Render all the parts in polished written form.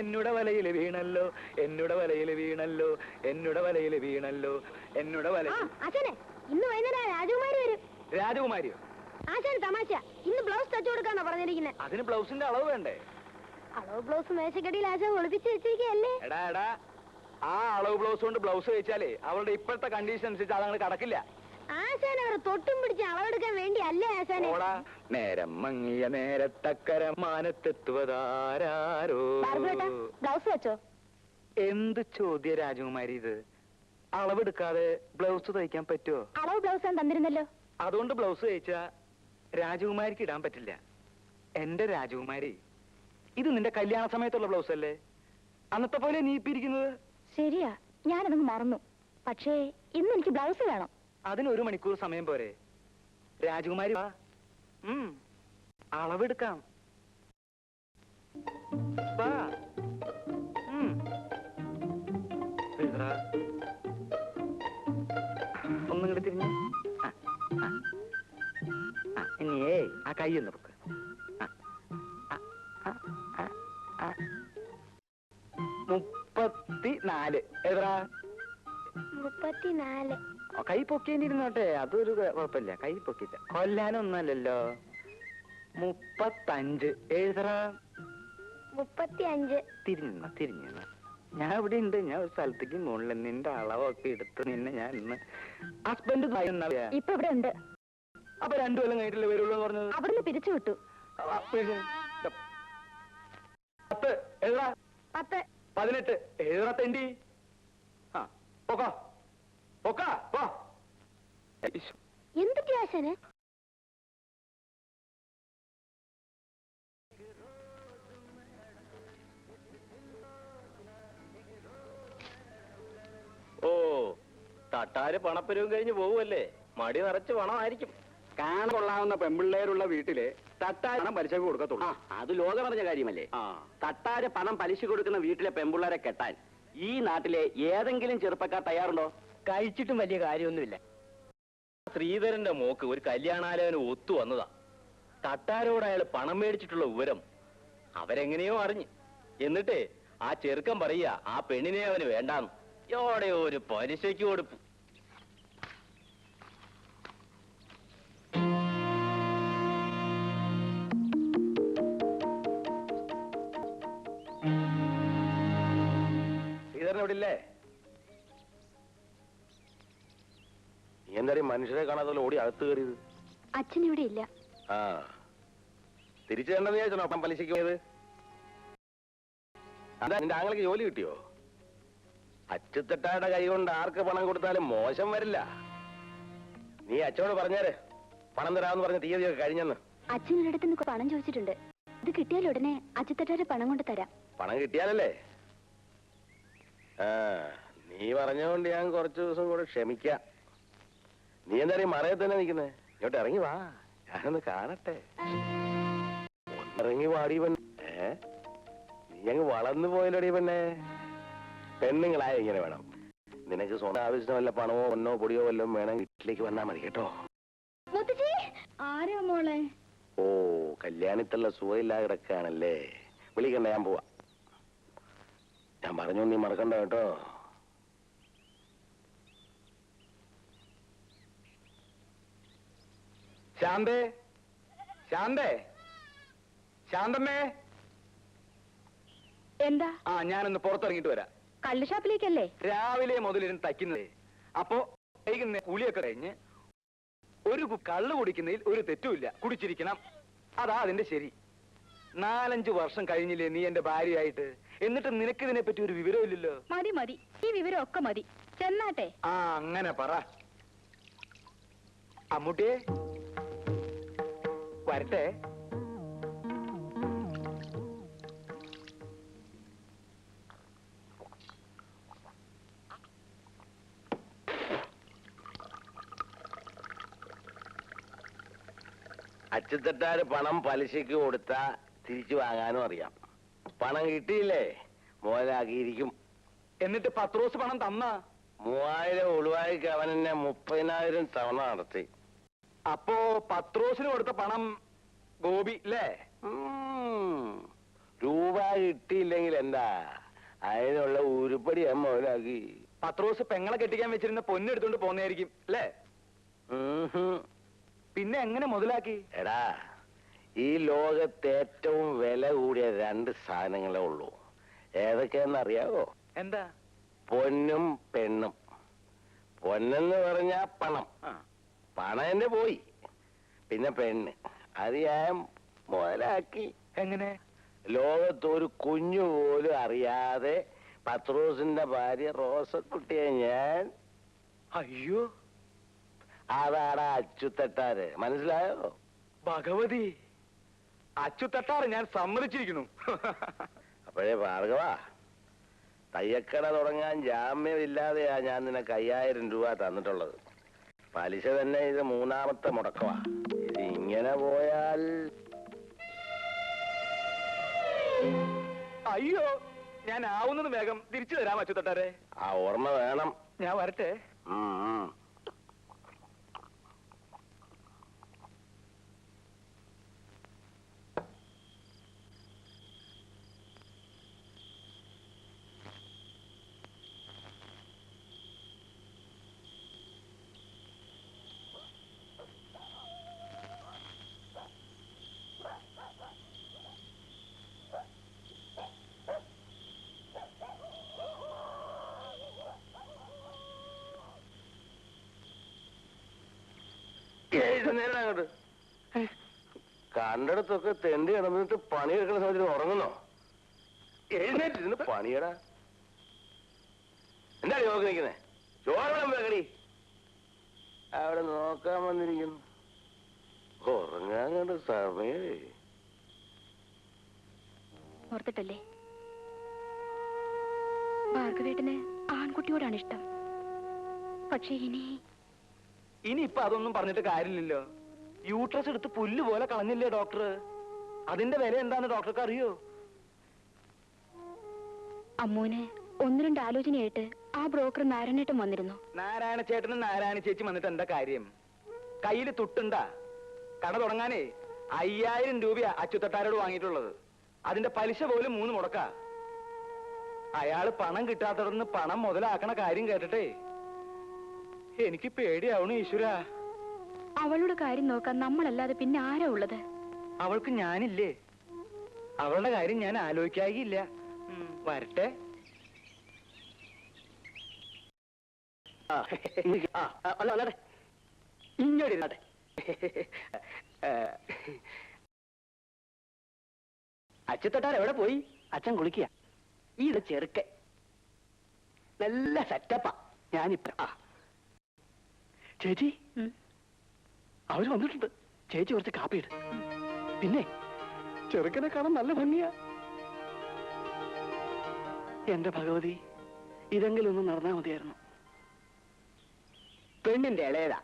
എന്നുടെ വലയിൽ വീണല്ലോ, എന്നുടെ വലയിൽ വീണല്ലോ, എന്നുടെ വലയിൽ വീണല്ലോ, എന്നുടെ വല. അച്ഛനെ ഇന്ന് വൈകുന്നേരം രാജകുമാരി വരും. രാജകുമാരിയോ? ആശാൻ തമാശ. ഇന്ന് ബ്ലൗസ് തച്ചു കൊടുക്കാണോ പറഞ്ഞിരിക്കുന്നത്? അതിന് ബ്ലൗസിന്റെ അളവ് വേണ്ടേ? അളവ് ബ്ലൗസ് മേശക്കടിയിൽ ആശാൻ ഒളിപ്പിച്ച് വെച്ചിരിക്കല്ലേ? എടാ എടാ, ആ അളവ് ബ്ലൗസ് കൊണ്ട് ബ്ലൗസ് വെച്ചാലേ അവളുടെ ഇപ്പോഴത്തെ കണ്ടീഷൻ അനുസരിച്ച് അതങ്ങനെ കടക്കില്ല. ആശാൻ അവർ തൊട്ടും പിടിച്ച് അളവെടുക്കാൻ വേണ്ടി അല്ലേ ആശാനെ? നേരം മങ്ങിയ നേരത്തക്കര മാനത്തെത്തുവതാരോ. ബ്ലൗസ് വെച്ചോ? എന്ത് ചോദ്യ രാജകുമാരി ഇത്? അളവെടുക്കാതെ ബ്ലൗസ് തയ്ക്കാൻ പറ്റുമോ? അളവ് ബ്ലൗസ് തന്നിരുന്നല്ലോ. അതുകൊണ്ട് ബ്ലൗസ് തയ്ച്ചാ രാജകുമാരിക്ക് ഇടാൻ പറ്റില്ല. എന്റെ രാജകുമാരി, ഇത് നിന്റെ കല്യാണ സമയത്തുള്ള ബ്ലൗസ് അല്ലേ? അന്നത്തെ പോലെ നീ ഇപ്പിരിക്കുന്നത്. ശരിയാ, ഞാനതങ്ങ് മറന്നു. പക്ഷേ ഇന്ന് എനിക്ക് ബ്ലൗസ് വേണം. അതിന് 1 മണിക്കൂർ സമയം പോരെ? രാജകുമാരി വാ, അളവെടുക്കാം. വാ. ഒന്നും കൂടെ തിരിഞ്ഞു. ഇനിയേ ആ കൈ ഒന്ന് വെക്ക്. 34. എത്ര? 34. കൈ പൊക്കേണ്ടിരുന്നോട്ടെ, അതൊരു കുഴപ്പമില്ല. കൈ പൊക്കിച്ച കൊല്ലാനൊന്നല്ലല്ലോ. 35. എഴുതറാ. 35. തിരിഞ്ഞ ഞാൻ ഇവിടെ ഉണ്ട്. ഞാൻ ഒരു സ്ഥലത്തേക്ക് മുകളിൽ നിന്റെ അളവൊക്കെ എടുത്ത് നിന്നെ ഞാൻ ഇന്ന് ഹസ്ബൻഡ് ഇപ്പൊ ഇവിടെ ഉണ്ട്. അപ്പൊ 2 കൊല്ലം കഴിഞ്ഞിട്ടില്ലേ വരുള്ളൂ എന്ന് പറഞ്ഞത്? അവിടുന്ന് പിരിച്ചു വിട്ടു. 10. എഴുതാ. 10. 18. എഴുതാ തെണ്ടി. എന്തൊക്കെ ആശാന്? ഓ, തട്ടാര് പണപ്പരവും കഴിഞ്ഞ് പോവുമല്ലേ? മടി നിറച്ച് പണമായിരിക്കും. കാണാനുള്ള പെമ്പിള്ളേരുള്ള വീട്ടില് തട്ടാര് പലിശക്ക് കൊടുക്കത്തുള്ളൂ. അത് ലോകം പറഞ്ഞ കാര്യമല്ലേ? തട്ടാര് പണം പലിശ കൊടുക്കുന്ന വീട്ടിലെ പെമ്പിള്ളേരെ കെട്ടാൻ ഈ നാട്ടിലെ ഏതെങ്കിലും ചെറുപ്പക്കാർ തയ്യാറുണ്ടോ? കഴിച്ചിട്ടും വലിയ കാര്യമൊന്നുമില്ല. ശ്രീധരന്റെ മോക്ക് ഒരു കല്യാണാലോചന ഒത്തു വന്നതാ. തട്ടാരോട് അയാൾ പണം മേടിച്ചിട്ടുള്ള വിവരം അവരെങ്ങനെയോ അറിഞ്ഞ്. എന്നിട്ടേ ആ ചെറുക്കൻ പറയുക ആ പെണ്ണിനെ അവന് വേണ്ടാന്ന്. എവിടെ ഒരു പലിശയ്ക്ക് കൊടുപ്പ്. ശ്രീധരനോടില്ലേ? എന്തായാലും മനുഷ്യരെ കാണാതെ ഓടി അകത്ത് കയറിയത്. അച്ഛൻ ഇവിടെ ഇല്ല. തിരിച്ചു കണ്ടെന്ന് വിചാരിച്ചോ അപ്പം പലിശയ്ക്ക് പോയത്? അതാ നിന്റെ ആങ്ങൾക്ക് ജോലി കിട്ടിയോ? അച്ചുത്തട്ടായുടെ കൈ കൊണ്ട് ആർക്ക് പണം കൊടുത്താലും മോശം വരില്ല. നീ അച്ഛനോട് പറഞ്ഞേര് പണം തരാമെന്ന് പറഞ്ഞ തീയതിയൊക്കെ കഴിഞ്ഞെന്ന്. അച്ഛനൊരിടത്ത് നിന്ന് പണം ചോദിച്ചിട്ടുണ്ട്. ഇത് കിട്ടിയാൽ ഉടനെ അച്ചുത്തട്ടാരെ പണം കൊണ്ട് തരാം. പണം കിട്ടിയാലല്ലേ? നീ പറഞ്ഞുകൊണ്ട് ഞാൻ കുറച്ചു ദിവസം കൂടെ ക്ഷമിക്കാം. നീ എന്തായാലും മറയത്ത് തന്നെ നിൽക്കുന്നേ? ഇങ്ങോട്ട് ഇറങ്ങി വാ, ഞാനൊന്ന് കാണട്ടെ. ഒന്നിറങ്ങി വാടി പെണ്ണേ. നീ അങ്ങ് വളർന്നു പോയല്ലോടി പെണ്ണേ. പെണ്ണുങ്ങളായ ഇങ്ങനെ വേണം. നിനക്ക് സ്വന്തം ആവശ്യത്തിന് വല്ല പണമോ പൊന്നോ പൊടിയോ വല്ലതും വേണം, വീട്ടിലേക്ക് വന്നാ മതി കേട്ടോ. ആരാ മോളെ? ഓ, കല്യാണത്തുള്ള സുഖമില്ലാതെ കിടക്കുകയാണല്ലേ? വിളിക്കണ്ട, ഞാൻ പോവാ. ഞാൻ പറഞ്ഞു നീ മറക്കണ്ട കേട്ടോ. ശാന്തേ, ശാന്തേ, ശാന്തമ്മേ. എന്താ? ഞാനൊന്ന് പുറത്തിറങ്ങിട്ട് വരാം. കള്ള് ഷാപ്പിലേക്കല്ലേ? രാവിലെ മുതലിരുന്ന് തയ്ക്കുന്നതേ. അപ്പോ വൈകുന്നേരം കുളിയൊക്കെ കഴിഞ്ഞ് ഒരു കള്ള് കുടിക്കുന്നതിൽ ഒരു തെറ്റുമില്ല. കുടിച്ചിരിക്കണം, അതാ അതിന്റെ ശരി. 4-5 വർഷം കഴിഞ്ഞില്ലേ നീ എന്റെ ഭാര്യയായിട്ട്? എന്നിട്ട് നിനക്ക് ഇതിനെ പറ്റി ഒരു വിവരമില്ലല്ലോ. മതി മതി, ഈ വിവരം ഒക്കെ മതി. ചെന്നാട്ടെ. അങ്ങനെ പറ. അമ്മൂട്ടിയെ വരട്ടെ. അച്ചുത്തട്ടാര് പണം പലിശയ്ക്ക് കൊടുത്താ തിരിച്ചു വാങ്ങാനും അറിയാം. പണം കിട്ടിയില്ലേ മോലാക്കിയിരിക്കും. എന്നിട്ട് പത്രോസ് പണം തന്ന 3000 ഒളിവായിക്ക് അവൻ എന്നെ 30,000 തവണ നടത്തി. അപ്പോ പത്രോസിന് കൊടുത്ത പണം ഗോപി അല്ലേ? രൂപ കിട്ടിയില്ലെങ്കിൽ എന്താ, അതിനുള്ള ഉരുപ്പടി ഞാൻ മുതലാക്കി. പത്രോസ് പെങ്ങളെ കെട്ടിക്കാൻ വെച്ചിരുന്ന പൊന്നെടുത്തോണ്ട് പോന്നതായിരിക്കും അല്ലേ? പിന്നെ എങ്ങനെ മുതലാക്കി? എടാ, ഈ ലോകത്ത് ഏറ്റവും വില കൂടിയ 2 സാധനങ്ങളേ ഉള്ളൂ. ഏതൊക്കെയാണെന്നറിയാവോ? എന്താ? പൊന്നും പെണ്ണും. പൊന്നെന്ന് പറഞ്ഞാ പണം. പണം എന്നെ പോയി. പിന്നെ പെണ്ണ്, അത് ഞാൻ മുതലാക്കി. എങ്ങനെ? ലോകത്തൊരു കുഞ്ഞു പോലും അറിയാതെ പത്രോസിന്റെ ഭാര്യ റോസക്കുട്ടിയെ ഞാൻ... അയ്യോ, അതാടാ അച്ചുതട്ടാര്. മനസ്സിലായോ? ഭഗവതി, അച്ചുതട്ടാറ് ഞാൻ സമ്മതിച്ചിരിക്കുന്നു. അപ്പോഴേ ഭാർഗവ, തയ്യക്കട തുടങ്ങാൻ ജാമ്യമില്ലാതെയാ ഞാൻ നിനക്ക് 5000 രൂപ തന്നിട്ടുള്ളത്. പലിശ തന്നെ ഇത് 3ാമത്തെ മുടക്കമാ. ഇത് ഇങ്ങനെ പോയാൽ... അയ്യോ, ഞാൻ ആവുന്നത് വേഗം തിരിച്ചു തരാം അച്ചുതട്ടാരെ. ആ ഓർമ്മ വേണം. ഞാൻ വരട്ടെ. ഉം. അങ്ങോട്ട് കണ്ടിടത്തൊക്കെ തെണ്ടി കിടന്നിട്ട് പണിയെടുക്കുന്ന സമയത്ത് ഉറങ്ങുന്നോ? എഴുന്നേറ്റിരുന്ന് പണിയടാ. എന്താണ് നോക്കി നിൽക്കുന്നേ? ചോറണം വേഗടി. അവിടെ നോക്കാൻ വന്നിരിക്കുന്നു. ഉറങ്ങാൻ കണ്ട സമയേ. ഓർത്തിട്ടല്ലേ, ഭാർഗവേട്ടന് ആൺകുട്ടിയോടാണ് ഇഷ്ടം. പക്ഷേ ഇനിയിപ്പൊ അതൊന്നും പറഞ്ഞിട്ട് കാര്യമില്ലല്ലോ. യൂട്രസ് എടുത്ത് പുല്ല് പോലെ കളഞ്ഞില്ലേ ഡോക്ടർ? അതിന്റെ വില എന്താന്ന് ഡോക്ടർക്ക് അറിയോ? അമ്മൂന് 1-2 ആലോചനയായിട്ട് ആ ബ്രോക്കർ നാരായണേട്ടൻ വന്നിരുന്നു. നാരായണ ചേട്ടനും നാരായണ ചേച്ചി വന്നിട്ട് എന്താ കാര്യം? കയ്യില് തുട്ടുണ്ടാ? കട തുടങ്ങാനേ 5000 രൂപയാ അച്ചുതട്ടാരോട് വാങ്ങിയിട്ടുള്ളത്. അതിന്റെ പലിശ പോലും 3 മുടക്കാ. അയാള് പണം കിട്ടാത്തടന്ന് പണം മുതലാക്കണ കാര്യം കേട്ടിട്ടേ എനിക്ക് പേടിയാവണു ഈശ്വര. അവളുടെ കാര്യം നോക്കാൻ നമ്മളല്ലാതെ പിന്നെ ആരാ ഉള്ളത്? അവൾക്ക് ഞാനില്ലേ? അവളുടെ കാര്യം ഞാൻ ആലോചിക്കാകില്ല. വരട്ടെ. ഇങ്ങോട്ട് അച്ചുതട്ടാർ എവിടെ പോയി? അച്ഛൻ കുളിക്കുക. ഇത് ചെറുക്കൻ നല്ല സെറ്റപ്പാ. ഞാനിപ്പ ചേച്ചി, അവര് വന്നിട്ടുണ്ട്. ചേച്ചി കുറച്ച് കാപ്പിയിട്. പിന്നെ ചെറുക്കനെ കാണാൻ നല്ല ഭംഗിയാ. എന്റെ ഭഗവതി, ഇതെങ്കിലും ഒന്ന് നടന്നാ മതിയായിരുന്നു. പെണ്ണിന്റെ ഇളയതാ.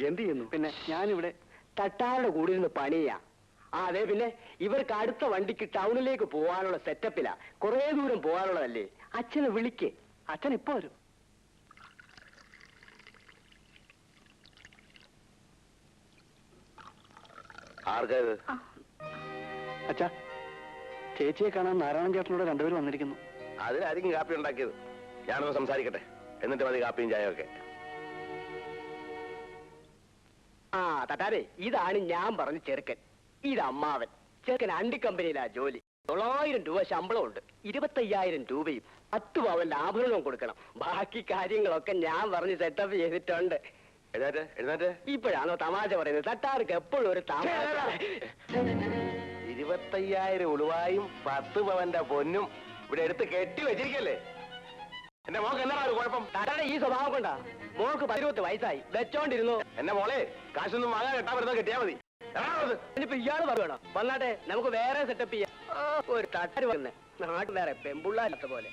എന്ത് ചെയ്യുന്നു? പിന്നെ ഞാനിവിടെ തട്ടാരുടെ കൂടെ ഇരുന്ന് പണിയാ. അതെ, പിന്നെ ഇവർക്ക് അടുത്ത വണ്ടിക്ക് ടൗണിലേക്ക് പോകാനുള്ള സെറ്റപ്പിലാ. കുറെ ദൂരം പോകാനുള്ളതല്ലേ. അച്ഛനെ വിളിക്ക്. അച്ഛൻ ഇപ്പൊ വരും. ആർക്കത്? അച്ഛാ, ചേച്ചിയെ കാണാൻ നാരായണൻ ചേട്ടനോട് 2 പേര് വന്നിരിക്കുന്നു. അതിനായിരിക്കും കാപ്പി ഉണ്ടാക്കിയത്. ഞാനൊന്ന് സംസാരിക്കട്ടെ, എന്നിട്ട് മതി കാപ്പിയും ചായയൊക്കെ. ആ തട്ടാരെ, ഇതാണ് ഞാൻ പറഞ്ഞ ചെറുക്കൻ. ഇത് അമ്മാവൻ. ചെറുക്കൻ അണ്ടിക്കമ്പനിയിലാ ജോലി. 900 രൂപ ശമ്പളമുണ്ട്. 25,000 രൂപയും 10 പവന്റെ ആഭരണവും കൊടുക്കണം. ബാക്കി കാര്യങ്ങളൊക്കെ ഞാൻ പറഞ്ഞ് സെറ്റപ്പ് ചെയ്തിട്ടുണ്ട്. എഴുന്നേറ്റ് എഴുന്നേറ്റ്. ഇപ്പോഴാണോ തമാശ പറയുന്നത്? തട്ടാർക്ക് എപ്പോഴും ഒരു തമാശ. 25,000 ഉളുവായും 10 പവന്റെ പൊന്നും ഇവിടെ എടുത്ത് കെട്ടി വെച്ചിരിക്കല്ലേ. എന്റെ മോക്ക് എന്നാ ഒരു കുഴപ്പം? തട്ടാടെ ഈ സ്വഭാവം കൊണ്ടാ. മോൾക്ക് 18 വയസ്സായി. വെച്ചോണ്ടിരുന്നു. എന്റെ മോളെ, കാശൊന്നും വാങ്ങാൻ കെട്ടാൻ വരുന്നത് കെട്ടിയാ മതി. ഇനിയിപ്പോ ഇയാള് പറയണോ? വന്നാട്ടെ, നമുക്ക് വേറെ സെറ്റപ്പ് ചെയ്യാം. ഒരു തട്ടര് വന്ന് നാട്ടിൽ വേറെ പെമ്പുള്ളാത്ത പോലെ.